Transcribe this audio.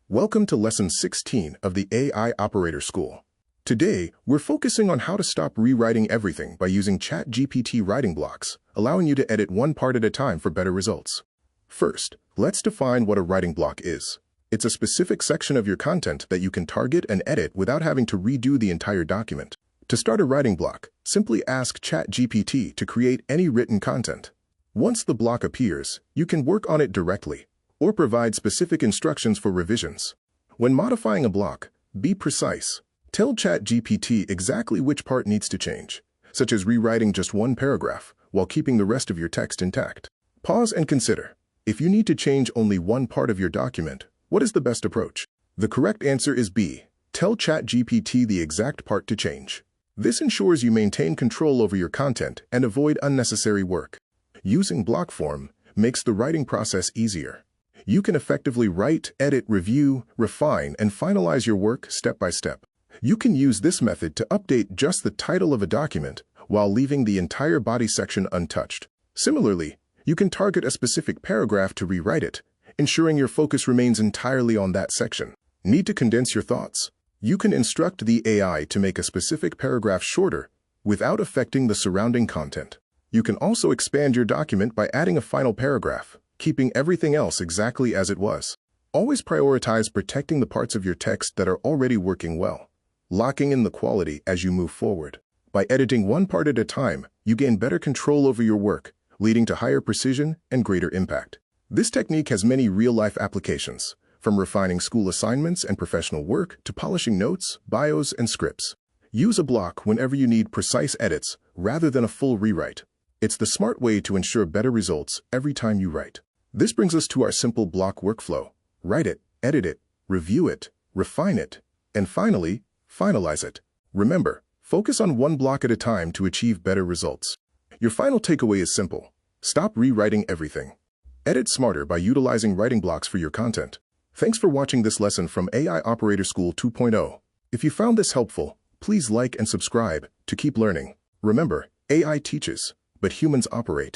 Welcome to Lesson 16 of the AI Operator School. Today, we're focusing on how to stop rewriting everything by using ChatGPT Writing Blocks, allowing you to edit one part at a time for better results. First, let's define what a writing block is. It's a specific section of your content that you can target and edit without having to redo the entire document. To start a writing block, simply ask ChatGPT to create any written content. Once the block appears, you can work on it directly, or provide specific instructions for revisions. When modifying a block, be precise. Tell ChatGPT exactly which part needs to change, such as rewriting just one paragraph while keeping the rest of your text intact. Pause and consider. If you need to change only one part of your document, what is the best approach? The correct answer is B. Tell ChatGPT the exact part to change. This ensures you maintain control over your content and avoid unnecessary work. Using block form makes the writing process easier. You can effectively write, edit, review, refine, and finalize your work step by step. You can use this method to update just the title of a document while leaving the entire body section untouched. Similarly, you can target a specific paragraph to rewrite it, ensuring your focus remains entirely on that section. Need to condense your thoughts? You can instruct the AI to make a specific paragraph shorter without affecting the surrounding content. You can also expand your document by adding a final paragraph, keeping everything else exactly as it was. Always prioritize protecting the parts of your text that are already working well, locking in the quality as you move forward. By editing one part at a time, you gain better control over your work, leading to higher precision and greater impact. This technique has many real-life applications, from refining school assignments and professional work to polishing notes, bios, and scripts. Use a block whenever you need precise edits rather than a full rewrite. It's the smart way to ensure better results every time you write. This brings us to our simple block workflow. Write it, edit it, review it, refine it, and finally, finalize it. Remember, focus on one block at a time to achieve better results. Your final takeaway is simple. Stop rewriting everything. Edit smarter by utilizing writing blocks for your content. Thanks for watching this lesson from AI Operator School 2.0. If you found this helpful, please like and subscribe to keep learning. Remember, AI teaches, but humans operate.